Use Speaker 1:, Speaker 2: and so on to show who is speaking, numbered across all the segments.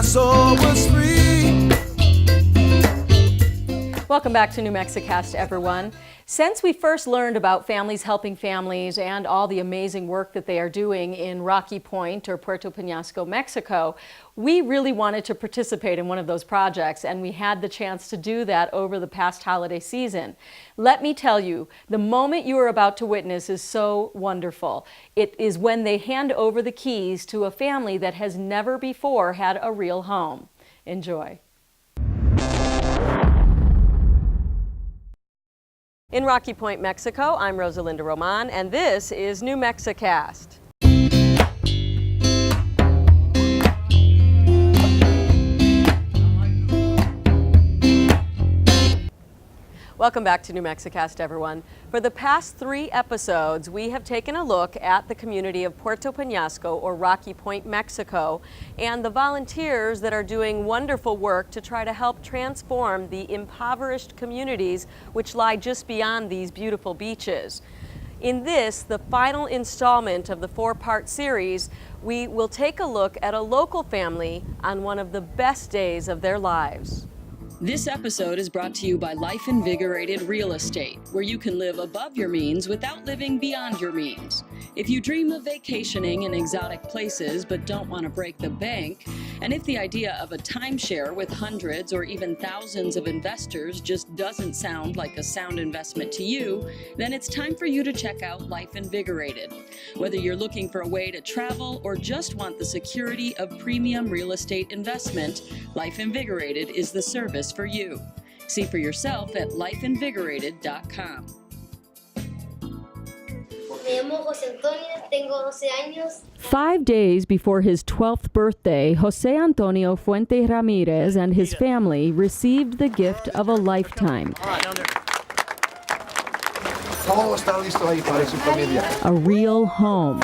Speaker 1: soul was free.
Speaker 2: Welcome back to New Mexicast, everyone. Since we first learned about families helping families and all the amazing work that they are doing in Rocky Point or Puerto Peñasco, Mexico, we really wanted to participate in one of those projects, and we had the chance to do that over the past holiday season. Let me tell you, the moment you are about to witness is so wonderful. It is when they hand over the keys to a family that has never before had a real home. Enjoy. In Rocky Point, Mexico, I'm Rosa Román, and this is New Mexicast. Welcome back to New Mexicast, everyone. For the past 3 episodes, we have taken a look at the community of Puerto Peñasco, or Rocky Point, Mexico, and the volunteers that are doing wonderful work to try to help transform the impoverished communities which lie just beyond these beautiful beaches. In this, the final installment of the 4-part series, we will take a look at a local family on one of the best days of their lives. This episode is brought to you by Life Invigorated Real Estate, where you can live above your means without living beyond your means. If you dream of vacationing in exotic places but don't want to break the bank, and if the idea of a timeshare with hundreds or even thousands of investors just doesn't sound like a sound investment to you, then it's time for you to check out Life Invigorated. Whether you're looking for a way to travel or just want the security of premium real estate investment, Life Invigorated is the service for you. See for yourself at lifeinvigorated.com.
Speaker 3: Me llamo José Antonio, tengo 12 años.
Speaker 2: 5 days before his 12th birthday, José Antonio Fuente Ramirez and his family received the gift of a lifetime. A real home.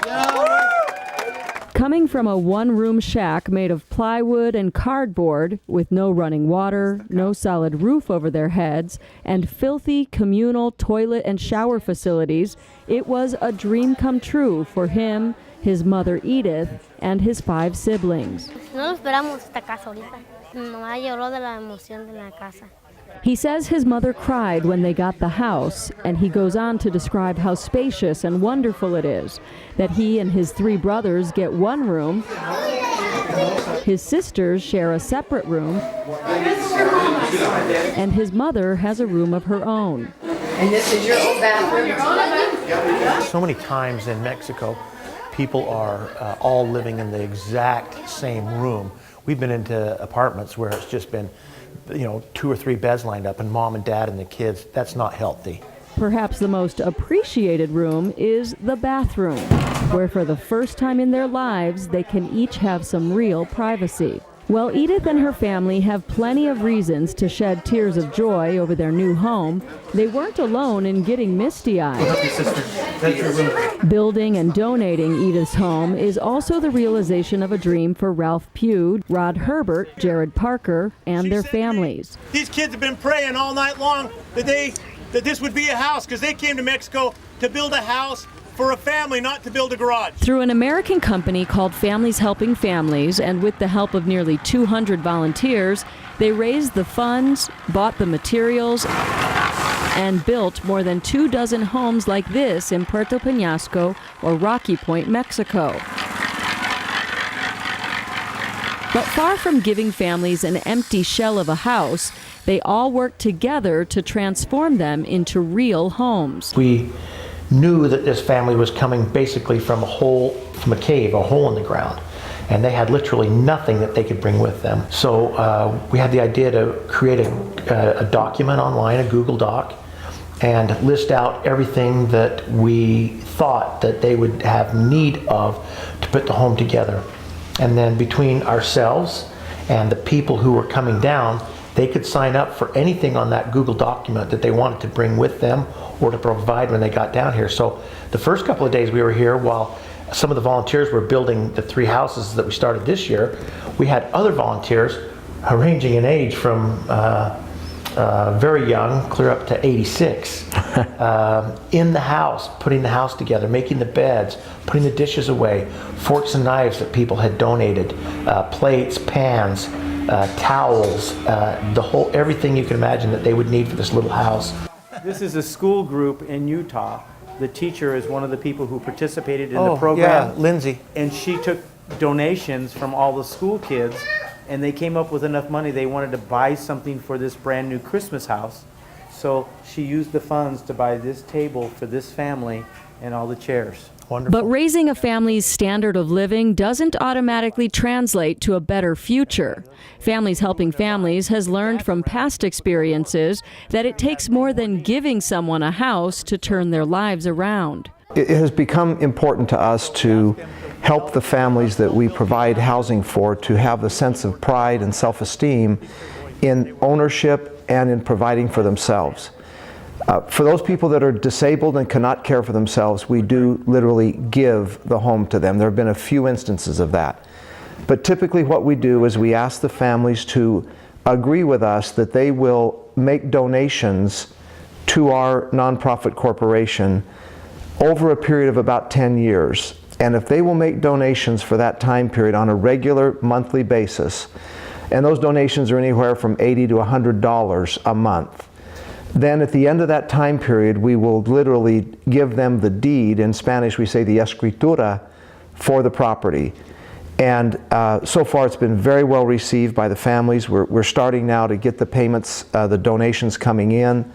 Speaker 2: Coming from a one-room shack made of plywood and cardboard with no running water, no solid roof over their heads, and filthy communal toilet and shower facilities, it was a dream come true for him, his mother Edith, and his 5 siblings.
Speaker 3: No esperamos esta casa ahorita. Mamá lloró de la emoción de la casa.
Speaker 2: He says his mother cried when they got the house, and he goes on to describe how spacious and wonderful it is, that he and his 3 brothers get one room, his sisters share a separate room, and his mother has a room of her own.
Speaker 4: And this is your old bathroom?
Speaker 5: So many times in Mexico, people are all living in the exact same room. We've been into apartments where it's just been 2 or 3 beds lined up, and mom and dad and the kids. That's not healthy.
Speaker 2: Perhaps the most appreciated room is the bathroom, where for the first time in their lives, they can each have some real privacy. Well, Edith and her family have plenty of reasons to shed tears of joy over their new home. They weren't alone in getting misty-eyed. Building and donating Edith's home is also the realization of a dream for Ralph Pugh, Rod Herbert, Jared Parker, and their families.
Speaker 6: These kids have been praying all night long that this would be a house, because they came to Mexico to build a house for a family, not to build a garage. Through
Speaker 2: an American company called Families Helping Families, and with the help of nearly 200 volunteers, they raised the funds, bought the materials, and built more than 24 homes like this in Puerto Peñasco or Rocky Point, Mexico. But far from giving families an empty shell of a house, they all work together to transform them into real homes.
Speaker 5: We knew that this family was coming basically from a cave, a hole in the ground, and they had literally nothing that they could bring with them. So we had the idea to create a document online, a Google Doc, and list out everything that we thought that they would have need of to put the home together. And then between ourselves and the people who were coming down, they could sign up for anything on that Google document that they wanted to bring with them or to provide when they got down here. So the first couple of days we were here, while some of the volunteers were building the 3 houses that we started this year, we had other volunteers ranging in age from very young, clear up to 86, in the house, putting the house together, making the beds, putting the dishes away, forks and knives that people had donated, plates, pans, towels, everything you can imagine that they would need for this little house.
Speaker 7: This is a school group in Utah. The teacher is one of the people who participated in the program.
Speaker 5: Yeah, Lindsay.
Speaker 7: And she took donations from all the school kids, and they came up with enough money. They wanted to buy something for this brand new Christmas house. So she used the funds to buy this table for this family and all the chairs.
Speaker 5: Wonderful.
Speaker 2: But raising a family's standard of living doesn't automatically translate to a better future. Families Helping Families has learned from past experiences that it takes more than giving someone a house to turn their lives around.
Speaker 8: It has become important to us to help the families that we provide housing for to have a sense of pride and self-esteem in ownership and in providing for themselves. For those people that are disabled and cannot care for themselves, we do literally give the home to them. There have been a few instances of that. But typically what we do is we ask the families to agree with us that they will make donations to our nonprofit corporation over a period of about 10 years. And if they will make donations for that time period on a regular monthly basis, and those donations are anywhere from $80 to $100 a month, then at the end of that time period, we will literally give them the deed. In Spanish, we say the escritura for the property. And so far, it's been very well received by the families. We're starting now to get the payments, the donations coming in.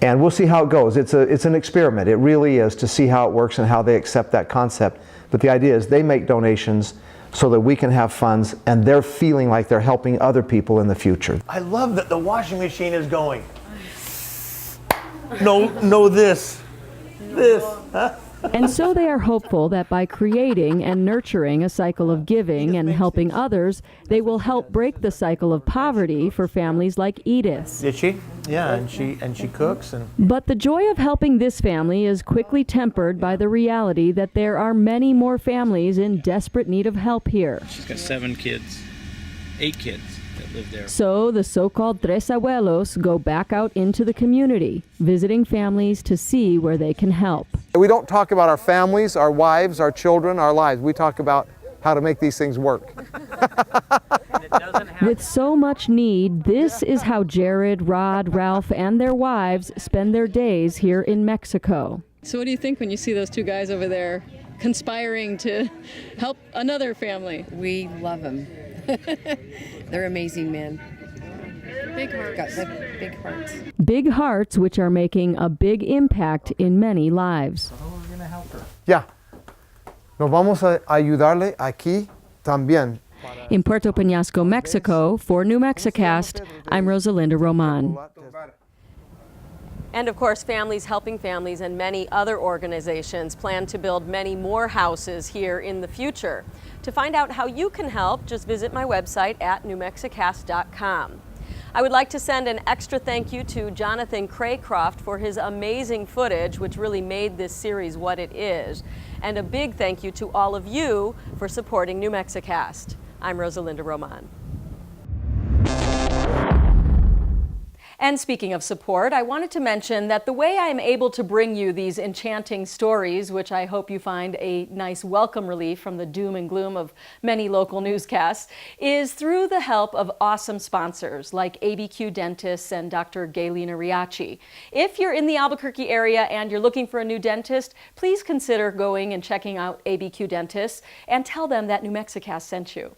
Speaker 8: And we'll see how it goes. It's an experiment. It really is, to see how it works and how they accept that concept. But the idea is they make donations so that we can have funds, and they're feeling like they're helping other people in the future.
Speaker 5: I love that the washing machine is going. No, this. Huh?
Speaker 2: And so they are hopeful that by creating and nurturing a cycle of giving and helping others, they will help break the cycle of poverty for families like Edith.
Speaker 5: Did she? Yeah, and she cooks.
Speaker 2: But the joy of helping this family is quickly tempered by the reality that there are many more families in desperate need of help here.
Speaker 9: She's got 8 kids that live there.
Speaker 2: So the so-called tres abuelos go back out into the community, visiting families to see where they can help.
Speaker 8: We don't talk about our families, our wives, our children, our lives. We talk about how to make these things work.
Speaker 2: With so much need, this is how Jared, Rod, Ralph, and their wives spend their days here in Mexico. So what do you think when you see those 2 guys over there conspiring to help another family?
Speaker 4: We love them. They're amazing men.
Speaker 3: Big hearts.
Speaker 4: Got the big hearts.
Speaker 2: Big hearts which are making a big impact in many lives.
Speaker 8: Ya. Nos vamos a ayudarle aquí también.
Speaker 2: In Puerto Peñasco, Mexico, for New Mexicast, I'm Rosalinda Román. And of course, Families Helping Families and many other organizations plan to build many more houses here in the future. To find out how you can help, just visit my website at newmexicast.com. I would like to send an extra thank you to Jonathan Cracroft for his amazing footage, which really made this series what it is. And a big thank you to all of you for supporting New Mexicast. I'm Rosalinda Román. And speaking of support, I wanted to mention that the way I am able to bring you these enchanting stories, which I hope you find a nice welcome relief from the doom and gloom of many local newscasts, is through the help of awesome sponsors like ABQ Dentists and Dr. Gaylina Riachi. If you're in the Albuquerque area and you're looking for a new dentist, please consider going and checking out ABQ Dentists and tell them that New Mexicast sent you.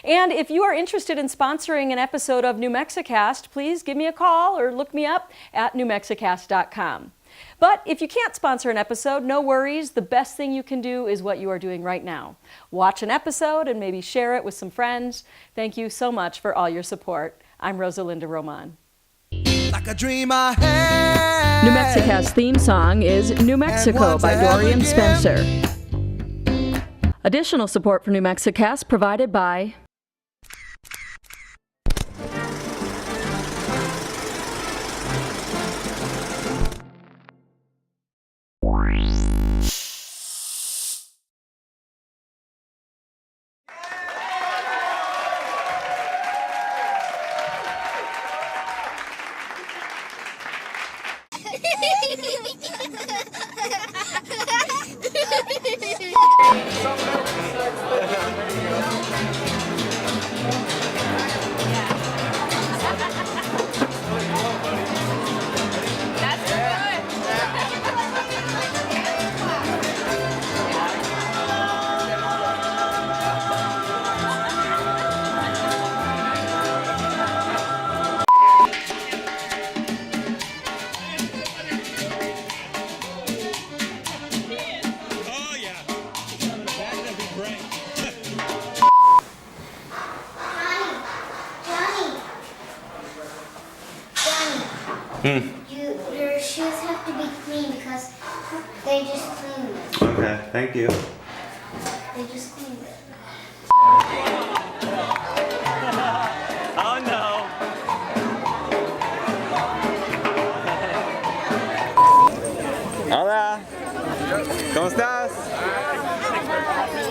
Speaker 2: And if you are interested in sponsoring an episode of New Mexicast, please give me a call or look me up at newmexicast.com. But if you can't sponsor an episode, no worries. The best thing you can do is what you are doing right now. Watch an episode and maybe share it with some friends. Thank you so much for all your support. I'm Rosalinda Román.
Speaker 1: Like a dream I had.
Speaker 2: New Mexicast theme song is New Mexico by Dorian Spencer. Additional support for New Mexicast provided by
Speaker 10: Your shoes have to be clean because they just cleaned it.
Speaker 11: Okay, thank you.
Speaker 10: They just cleaned it.
Speaker 11: Oh no. Hola. ¿Cómo estás?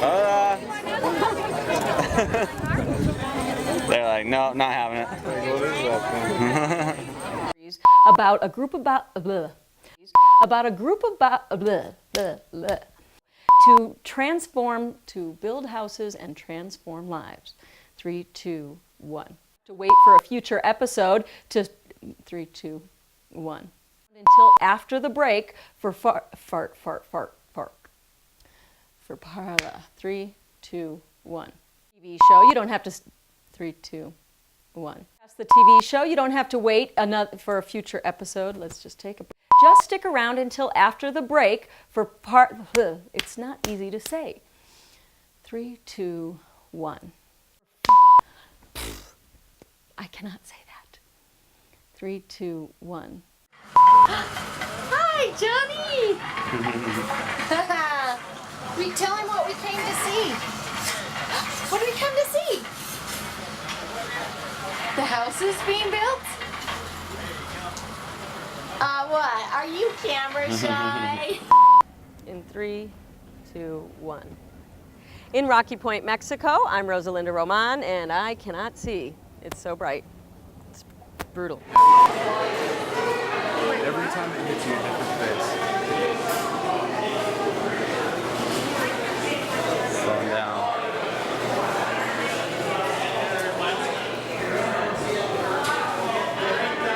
Speaker 11: Hola. They're like, no, not having it.
Speaker 2: About a group to transform, to build houses and transform lives. 3, 2, 1. To wait for a future episode to 3, 2, 1. Until after the break for fart. For parla. 3, 2, 1. TV show, you don't have to 3, 2, 1. That's the TV show, you don't have to wait for a future episode. Let's just take a break. Just stick around until after the break for it's not easy to say. 3, 2, 1. I cannot say that. 3, 2, 1.
Speaker 4: Hi, Johnny! We tell him what we came to see. What did we come to see? The house is being built? What? Are you camera shy?
Speaker 2: In 3, 2, 1. In Rocky Point, Mexico, I'm Rosalinda Román, and I cannot see. It's so bright. It's brutal.
Speaker 11: Every time it hits you, a different face. Slow down.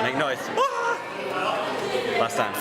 Speaker 11: Make noise. Last time.